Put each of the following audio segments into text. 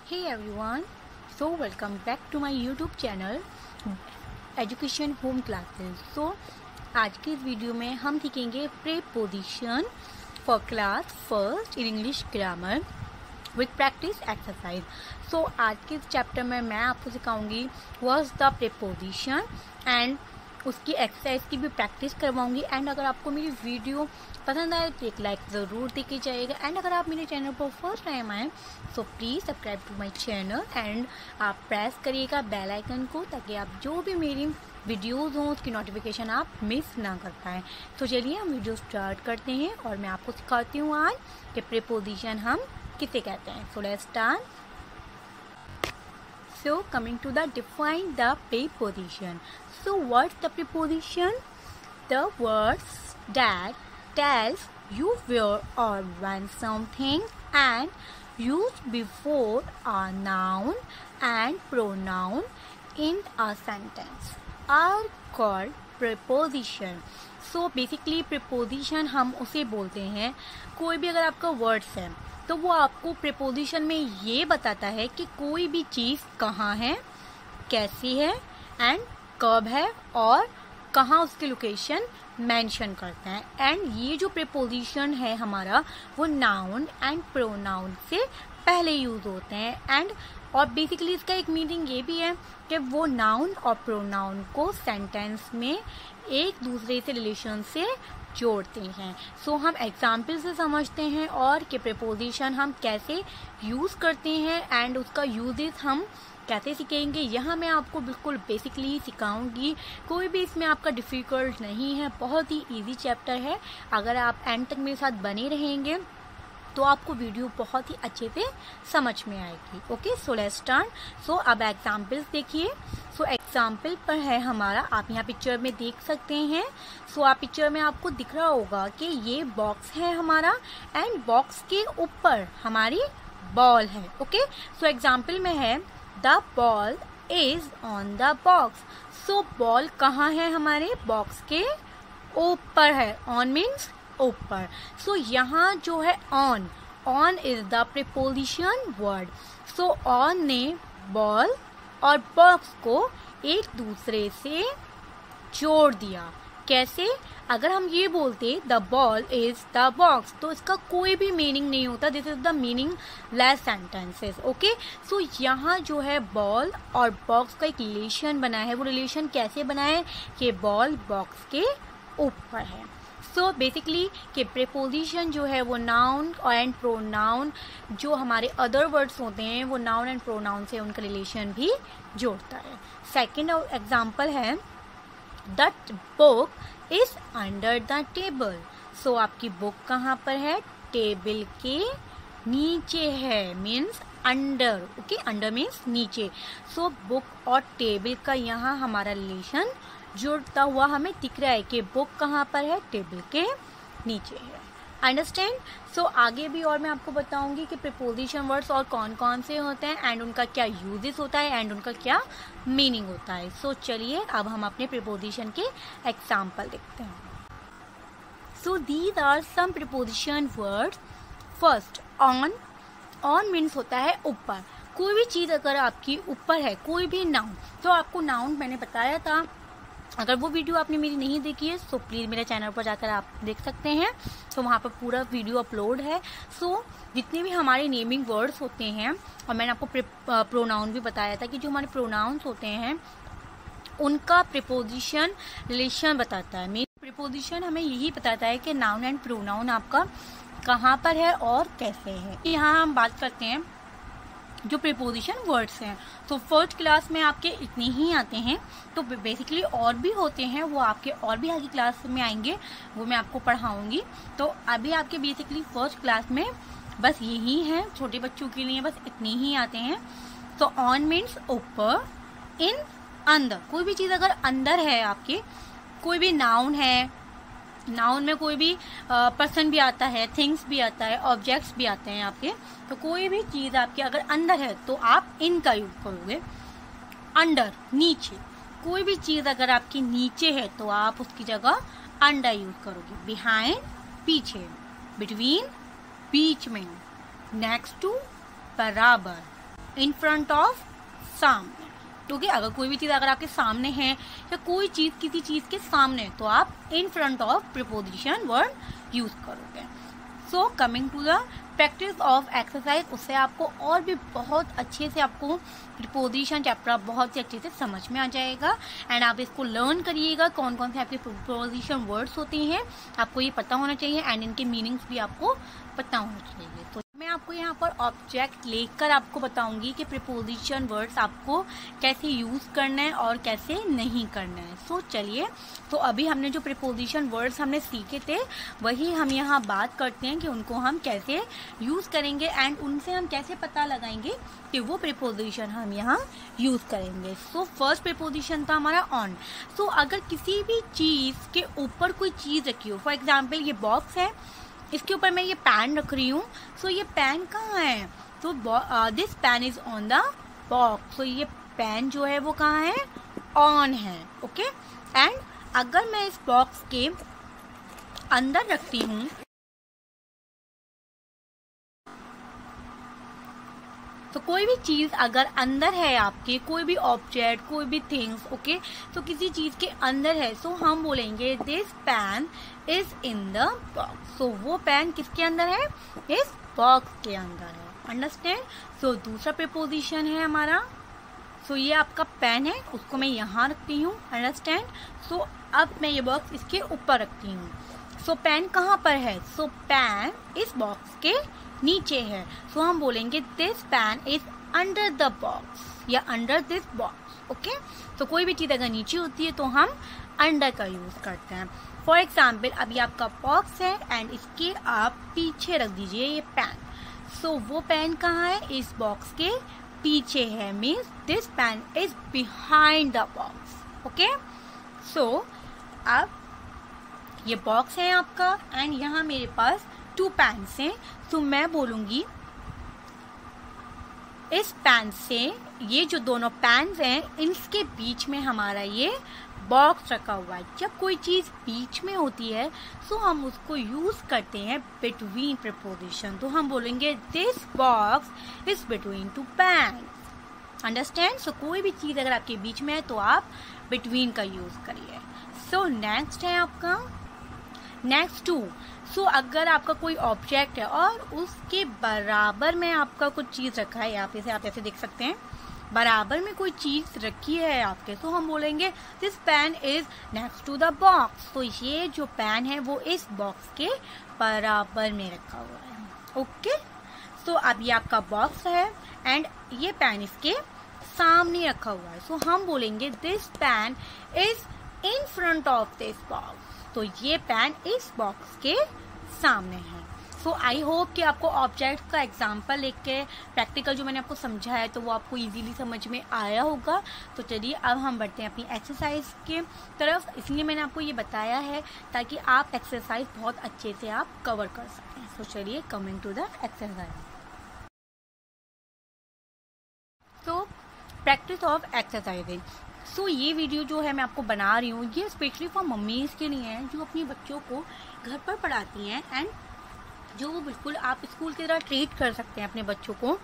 Hey everyone, so welcome back to my YouTube channel education home classes. आज की इस video में हम सीखेंगे preposition for class first in English grammar with practice exercise. आज के इस चैप्टर में मैं आपको सिखाऊंगी व्हाट्स द प्रीपोजिशन एंड उसकी एक्सरसाइज की भी प्रैक्टिस करवाऊंगी। एंड अगर आपको मेरी वीडियो पसंद आए तो एक लाइक ज़रूर देके जाइएगा। एंड अगर आप मेरे चैनल पर फर्स्ट टाइम आए तो please subscribe to my channel and आप प्रेस करिएगा बेल आइकन को, ताकि आप जो भी मेरी वीडियोज़ हों उसकी नोटिफिकेशन आप मिस ना कर पाएँ। तो चलिए हम वीडियो स्टार्ट करते हैं और मैं आपको सिखाती हूँ आज कि प्रीपोजिशन हम किसे कहते हैं। So let's start. So coming to the define the preposition. So what's the preposition? The words that tells you where or when something and used before a noun and pronoun in a sentence are called preposition. So basically preposition हम उसे बोलते हैं, कोई भी अगर आपका words है तो वो आपको प्रीपोजिशन में ये बताता है कि कोई भी चीज़ कहाँ है, कैसी है एंड कब है और कहाँ उसकी लोकेशन मेंशन करता है। एंड ये जो प्रीपोजिशन है हमारा वो नाउन एंड प्रोनाउन से पहले यूज होते हैं। एंड और बेसिकली इसका एक मीनिंग ये भी है कि वो नाउन और प्रोनाउन को सेंटेंस में एक दूसरे से रिलेशन से जोड़ते हैं। हम एग्जाम्पल से समझते हैं और कि प्रीपोजिशन हम कैसे यूज़ करते हैं एंड उसका यूजेस हम कैसे सीखेंगे, यहाँ मैं आपको बिल्कुल बेसिकली सिखाऊंगी। कोई भी इसमें आपका डिफ़िकल्ट नहीं है, बहुत ही इजी चैप्टर है। अगर आप एंड तक मेरे साथ बने रहेंगे तो आपको वीडियो बहुत ही अच्छे से समझ में आएगी। Okay, so let's start. अब एग्जाम्पल्स देखिए। एग्जाम्पल पर है हमारा, आप यहाँ पिक्चर में देख सकते हैं। आप पिक्चर में आपको दिख रहा होगा कि ये बॉक्स है हमारा एंड बॉक्स के ऊपर हमारी बॉल है। ओके, एग्जाम्पल में है the ball is on the box. Ball कहाँ है? हमारे बॉक्स के ऊपर है। ऑन मीन्स ऊपर। यहाँ जो है on is the preposition word. On ने बॉल और बॉक्स को एक दूसरे से जोड़ दिया। कैसे? अगर हम ये बोलते the ball is the box तो इसका कोई भी मीनिंग नहीं होता। This is the meaning less sentences. Okay, यहाँ जो है बॉल और बॉक्स का एक रिलेशन बना है। वो रिलेशन कैसे बना है कि बॉल बॉक्स के ऊपर है। बेसिकली कि प्रीपोजिशन जो है वो नाउन एंड प्रोनाउन जो हमारे अदर वर्ड्स होते हैं वो नाउन एंड प्रोनाउन से उनका रिलेशन भी जोड़ता है। सेकेंड एग्जाम्पल है that book is under the table. आपकी बुक कहाँ पर है? टेबल के नीचे है, means under. Okay, under means नीचे। बुक और टेबल का यहाँ हमारा रिलेशन जुड़ता हुआ हमें दिख रहा है कि बुक कहाँ पर है? टेबल के नीचे है। अंडरस्टैंड? आगे भी और मैं आपको बताऊंगी कि प्रीपोजिशन वर्ड्स और कौन कौन से होते हैं एंड उनका क्या यूजेस होता है एंड उनका क्या मीनिंग होता है। चलिए अब हम अपने प्रीपोजिशन के एग्जाम्पल देखते हैं। These are some preposition words. First, on means होता है ऊपर। कोई भी चीज़ अगर आपकी ऊपर है, कोई भी नाउन, आपको नाउन मैंने बताया था। अगर वो वीडियो आपने मेरी नहीं देखी है तो प्लीज़ मेरे चैनल पर जाकर आप देख सकते हैं। वहाँ पर पूरा वीडियो अपलोड है। जितने भी हमारे नेमिंग वर्ड्स होते हैं, और मैंने आपको प्रोनाउन भी बताया था कि जो हमारे प्रोनाउंस होते हैं उनका प्रीपोजिशन रिलेशन बताता है। मेन प्रीपोजिशन हमें यही बताता है कि नाउन एंड प्रोनाउन आपका कहाँ पर है और कैसे है। यहाँ हम बात करते हैं जो प्रीपोजिशन वर्ड्स हैं। फर्स्ट क्लास में आपके इतने ही आते हैं। बेसिकली और भी होते हैं, वो आपके और भी आगे क्लास में आएंगे, वो मैं आपको पढ़ाऊंगी। अभी आपके बेसिकली फर्स्ट क्लास में बस यही है, छोटे बच्चों के लिए बस इतने ही आते हैं। ऑन मीन्स ऊपर, इन अंदर। कोई भी चीज़ अगर अंदर है आपके, कोई भी नाउन है, नाउन में कोई भी पर्सन भी आता है, थिंग्स भी आता है, ऑब्जेक्ट्स भी आते हैं आपके। कोई भी चीज़ आपके अगर अंदर है तो आप इन का यूज करोगे। अंडर, नीचे। कोई भी चीज़ अगर आपकी नीचे है तो आप उसकी जगह अंडर यूज करोगे। बिहाइंड, पीछे। बिटवीन, बीच में। नेक्स्ट टू, बराबर। इन फ्रंट ऑफ, सामने। क्योंकि अगर कोई भी चीज़ अगर आपके सामने है या कोई चीज़ किसी चीज़ के सामने, तो आप in front of preposition word use करोगे। So coming to the practice of exercise, उससे आपको और भी बहुत अच्छे से आपको प्रीपोजिशन चैप्टर बहुत ही अच्छे से समझ में आ जाएगा। एंड आप इसको लर्न करिएगा, कौन कौन से आपके प्रीपोजिशन वर्ड्स होते हैं आपको ये पता होना चाहिए, एंड इनके मीनिंग्स भी आपको पता होना चाहिए। तो मैं आपको यहाँ पर ऑब्जेक्ट लेकर आपको बताऊंगी कि प्रीपोजिशन वर्ड्स आपको कैसे यूज करना है और कैसे नहीं करना है। सो चलिए, तो अभी हमने जो प्रीपोजिशन वर्ड्स हमने सीखे थे वही हम यहाँ बात करते हैं कि उनको हम कैसे यूज करेंगे एंड उनसे हम कैसे पता लगाएंगे कि वो प्रीपोजिशन हम यहाँ यूज करेंगे। सो फर्स्ट प्रीपोजिशन था हमारा ऑन। सो अगर किसी भी चीज के ऊपर कोई चीज रखी हो, फॉर एग्जाम्पल ये बॉक्स है, इसके ऊपर मैं ये पेन रख रही हूँ। सो ये पेन कहाँ है? तो this pen is on the box. So ये पेन जो है वो कहाँ है? ऑन है। ओके। एंड अगर मैं इस बॉक्स के अंदर रखती हूँ, तो कोई भी चीज अगर अंदर है आपके, कोई भी ऑब्जेक्ट, कोई भी थिंग्स, ओके, तो किसी चीज के अंदर है, सो हम बोलेंगे this pen is in the box. So वो पेन किसके अंदर है? इस बॉक्स के अंदर है। अंडरस्टैंड? सो दूसरा प्रीपोजिशन है हमारा, सो ये आपका पेन है, उसको मैं यहाँ रखती हूँ। अंडरस्टैंड? सो अब मैं ये बॉक्स इसके ऊपर रखती हूँ। सो पेन कहाँ पर है? सो पेन इस बॉक्स के नीचे है। सो हम बोलेंगे this pen is under the box या अंडर दिस बॉक्स। ओके। तो कोई भी चीज अगर नीचे होती है तो हम अंडर का यूज करते हैं। फॉर एग्जाम्पल अभी आपका बॉक्स है एंड इसके आप पीछे रख दीजिए ये पेन। सो वो पेन कहाँ है? इस बॉक्स के पीछे है, means this pen is behind the box. Okay. So अब ये बॉक्स है आपका एंड यहाँ मेरे पास 2 पेन्स हैं। तो मैं बोलूंगी इस पेन से, ये जो दोनों पेन्स हैं इनके बीच में हमारा ये बॉक्स रखा हुआ है। जब कोई चीज बीच में होती है तो हम उसको यूज करते हैं बिटवीन प्रीपोजिशन। तो हम बोलेंगे this box is between 2 pens. Understand? So कोई भी चीज अगर आपके बीच में है तो आप बिटवीन का यूज करिए। सो नेक्स्ट है आपका नेक्स्ट टू। सो अगर आपका कोई ऑब्जेक्ट है और उसके बराबर में आपका कुछ चीज रखा है, यहाँ पे से आप ऐसे देख सकते हैं, बराबर में कोई चीज रखी है आपके, तो हम बोलेंगे this pen is next to the box. तो ये जो पेन है वो इस बॉक्स के बराबर में रखा हुआ है। ओके। सो अब ये आपका बॉक्स है एंड ये पेन इसके सामने रखा हुआ है। सो हम बोलेंगे this pen is in front of this box. तो ये पेन इस बॉक्स के सामने है। सो आई होप कि आपको ऑब्जेक्ट का एग्जाम्पल लेके के प्रैक्टिकल जो मैंने आपको समझाया है तो वो आपको इजीली समझ में आया होगा। तो चलिए अब हम बढ़ते हैं अपनी एक्सरसाइज के तरफ। इसलिए मैंने आपको ये बताया है ताकि आप एक्सरसाइज बहुत अच्छे से आप कवर कर सकें। सो चलिए कमिंग टू द एक्सरसाइज। तो प्रैक्टिस ऑफ एक्सरसाइजिंग। सो ये वीडियो जो है मैं आपको बना रही हूँ ये स्पेशली फॉर मम्मीज के लिए है जो अपने बच्चों को घर पर पढ़ाती हैं एंड जो वो बिल्कुल आप स्कूल की तरह ट्रीट कर सकते हैं अपने बच्चों को।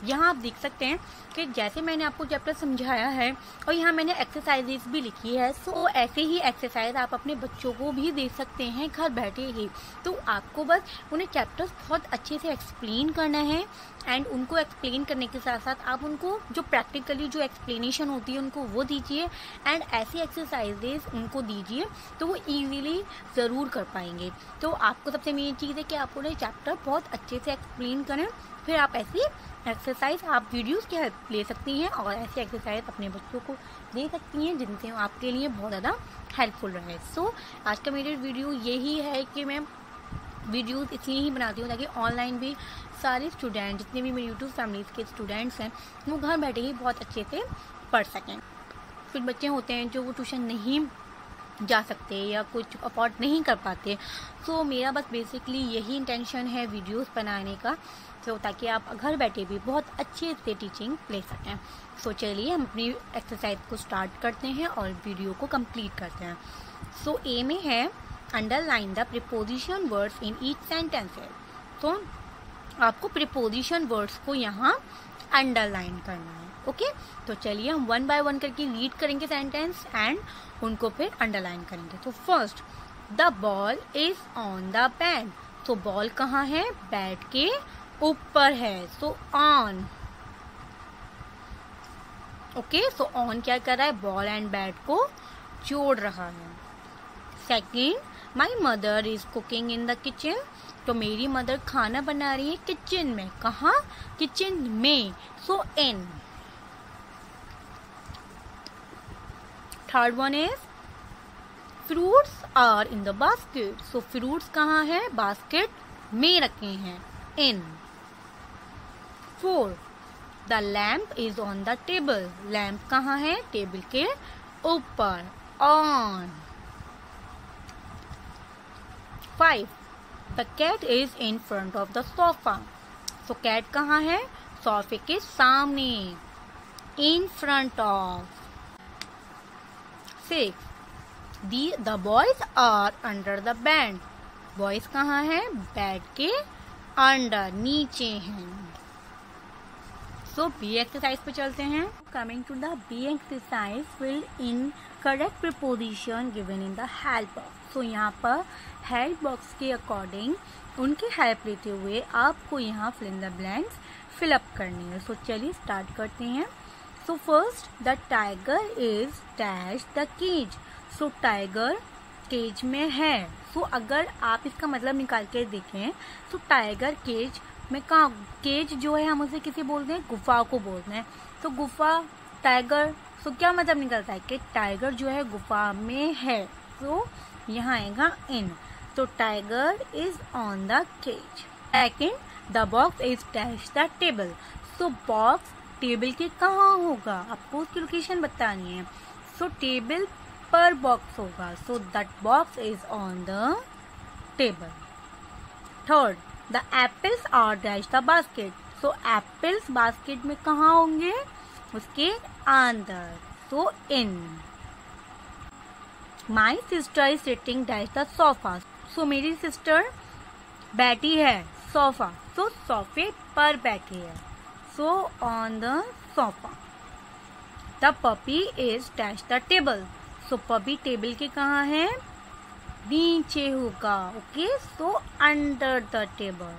यहाँ आप देख सकते हैं कि जैसे मैंने आपको चैप्टर समझाया है और यहाँ मैंने एक्सरसाइजेस भी लिखी है। सो ऐसे ही एक्सरसाइज आप अपने बच्चों को भी दे सकते हैं घर बैठे ही। तो आपको बस उन्हें चैप्टर्स बहुत अच्छे से एक्सप्लेन करना है एंड उनको एक्सप्लेन करने के साथ साथ आप उनको जो प्रैक्टिकली जो एक्सप्लेनेशन होती है उनको वो दीजिए एंड ऐसी एक्सरसाइजेस उनको दीजिए तो वो इजीली ज़रूर कर पाएंगे। तो आपको सबसे मेन चीज़ है कि आप उन्हें चैप्टर बहुत अच्छे से एक्सप्लेन करें, फिर आप ऐसी एक्सरसाइज आप वीडियोस की हेल्प ले सकती हैं और ऐसी एक्सरसाइज अपने बच्चों को दे सकती हैं जिनसे आपके लिए बहुत ज़्यादा हेल्पफुल रहे। सो आज का मेरा वीडियो यही है कि मैं वीडियोस इसलिए ही बनाती हूँ ताकि ऑनलाइन भी सारे स्टूडेंट जितने भी मेरे यूट्यूब फैमिलीज के स्टूडेंट्स हैं वो घर बैठे ही बहुत अच्छे से पढ़ सकें। कुछ बच्चे होते हैं जो वो ट्यूशन नहीं जा सकते या कुछ अफोर्ड नहीं कर पाते। सो मेरा बस बेसिकली यही इंटेंशन है वीडियोस बनाने का, तो ताकि आप घर बैठे भी बहुत अच्छे से टीचिंग ले सकें। सो चलिए हम अपनी एक्सरसाइज को स्टार्ट करते हैं और वीडियो को कंप्लीट करते हैं। सो ए में है underline the preposition words in each sentence है। तो आपको प्रीपोजिशन वर्ड्स को यहाँ अंडरलाइन करना है। ओके, तो चलिए हम 1 बाय 1 करके रीड करेंगे सेंटेंस एंड उनको फिर अंडरलाइन करेंगे। तो first, the ball is on the bed. तो बॉल कहाँ है? बेड के ऊपर है, so on. Okay, so on क्या कर रहा है? बॉल एंड बैट को जोड़ रहा है। Second, my mother is cooking in the kitchen. तो मेरी मदर खाना बना रही है किचन में। कहाँ? किचन में, so in. Third one is fruits are in the basket. So fruits कहाँ है? बास्केट में रखे हैं, in. Four, the lamp is on the table. Lamp कहाँ है? टेबल के ऊपर, on. 5, the cat is in front of the sofa. तो कैट कहाँ है? सोफे के सामने, in front of. 6, the boys are under the bed. Boys कहाँ है? बेड के अंडर, नीचे हैं। सो बी एक्सरसाइज पे चलते हैं। Coming to the B exercise, fill in correct preposition given in the help box. So यहाँ पर हेल्प बॉक्स के अकॉर्डिंग उनकी हेल्प लेते हुए आपको यहाँ fill in the blanks fill up करनी है। सो चलिए स्टार्ट करते हैं। So first, the tiger is dash the cage. So tiger cage में है। सो अगर आप इसका मतलब निकाल के देखें तो टाइगर केज में कहाँ? केज जो है हम उसे किसी बोलते हैं? गुफा को बोलते हैं। तो गुफा, टाइगर, तो क्या मतलब निकलता है कि टाइगर जो है गुफा में है। तो यहाँ आएगा इन। तो tiger is on the cage. Second, the box is dash the table. So box table के कहाँ होगा? आपको उसकी लोकेशन बतानी है। सो टेबल पर बॉक्स होगा, so that box is on the table. Third, the apples are dash the basket. So apples basket में कहाँ होंगे? उसके अंदर, so in. My sister is sitting dash the sofa. So मेरी सिस्टर बैठी है सोफा, सो सोफे पर बैठी है, so on the sofa. The puppy is dash the table. So puppy table के कहाँ है? नीचे होगा, okay, so under the table.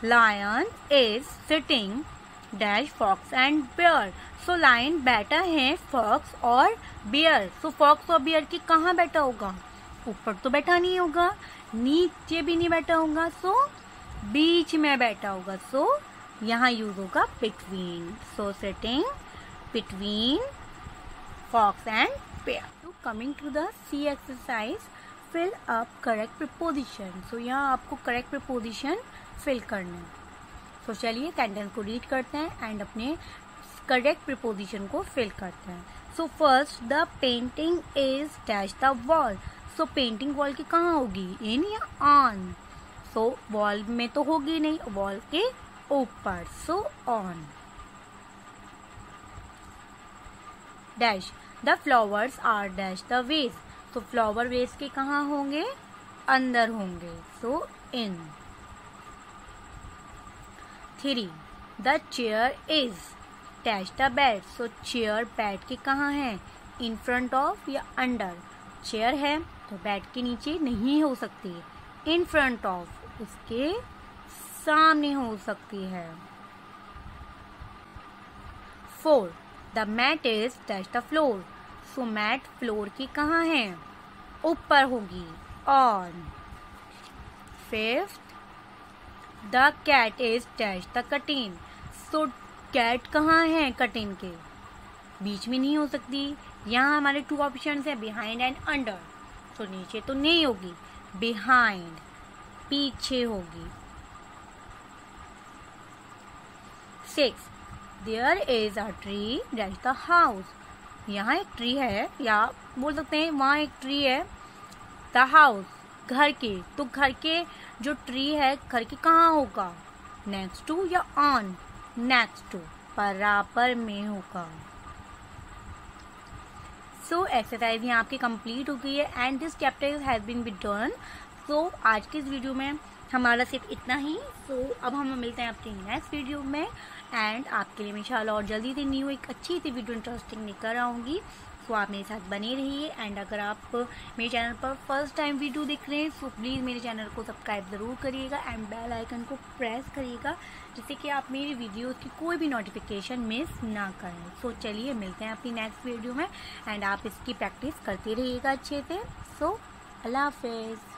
Lion is sitting dash fox and bear. So lion बैठा है फॉक्स और बियर। सो फॉक्स और bear की कहाँ बैठा होगा? ऊपर तो बैठा नहीं होगा, नीचे भी नहीं बैठा होगा, सो बीच में बैठा होगा। सो यहाँ यूज होगा between. So sitting between fox and bear. तो coming to the C exercise, fill up correct preposition. So यहाँ आपको करेक्ट प्रीपोजिशन फिल करना है। तो चलिए सेंटेंस को रीड करते हैं एंड अपने करेक्ट प्रीपोजिशन को फिल करते हैं। So first, the painting is dash the wall. So painting wall की कहाँ होगी? इन या ऑन? सो वॉल में तो होगी नहीं, वॉल के ऊपर, so on. Dash, the flowers are dash the vase. तो फ्लावर वेज के कहाँ होंगे? अंदर होंगे, so in. 3, the chair is dash the bed. So chair bed के कहाँ है? इन फ्रंट ऑफ या अंडर? चेयर है तो बेड के नीचे नहीं हो सकती, इन फ्रंट ऑफ, उसके सामने हो सकती है। 4, the mat is dash the floor. So mat floor की कहाँ है? ऊपर होगी, on. 5th, the cat is dash the curtain. So cat कहाँ है? कर्टेन के बीच में नहीं हो सकती। यहाँ हमारे 2 ऑप्शन है, बिहाइंड एंड अंडर। तो नीचे तो नहीं होगी, बिहाइंड, पीछे होगी। 6, there is a tree dash the house. यहाँ एक ट्री है, या बोल सकते हैं वहाँ एक ट्री है, द हाउस, घर के। तो घर के जो ट्री है, घर के कहाँ होगा? नेक्स्ट टू या ऑन? नेक्स्ट टू, बराबर में होगा। सो एक्सरसाइज यहाँ आपकी कंप्लीट हो गई है and this chapter has been be done. So आज की इस वीडियो में हमारा सिर्फ इतना ही। सो अब हम मिलते हैं अपनी नेक्स्ट वीडियो में, एंड आपके लिए मैं इंशाल्लाह और जल्दी से न्यू एक अच्छी सी वीडियो इंटरेस्टिंग लेकर आऊँगी। सो आप मेरे साथ बने रहिए, एंड अगर आप मेरे चैनल पर फर्स्ट टाइम वीडियो देख रहे हैं सो प्लीज़ मेरे चैनल को सब्सक्राइब ज़रूर करिएगा एंड बेल आइकन को प्रेस करिएगा, जिससे कि आप मेरी वीडियोस की कोई भी नोटिफिकेशन मिस ना करें। सो चलिए मिलते हैं अपनी नेक्स्ट वीडियो में, एंड आप इसकी प्रैक्टिस करते रहिएगा अच्छे से। सो अल्लाह हाफिज़।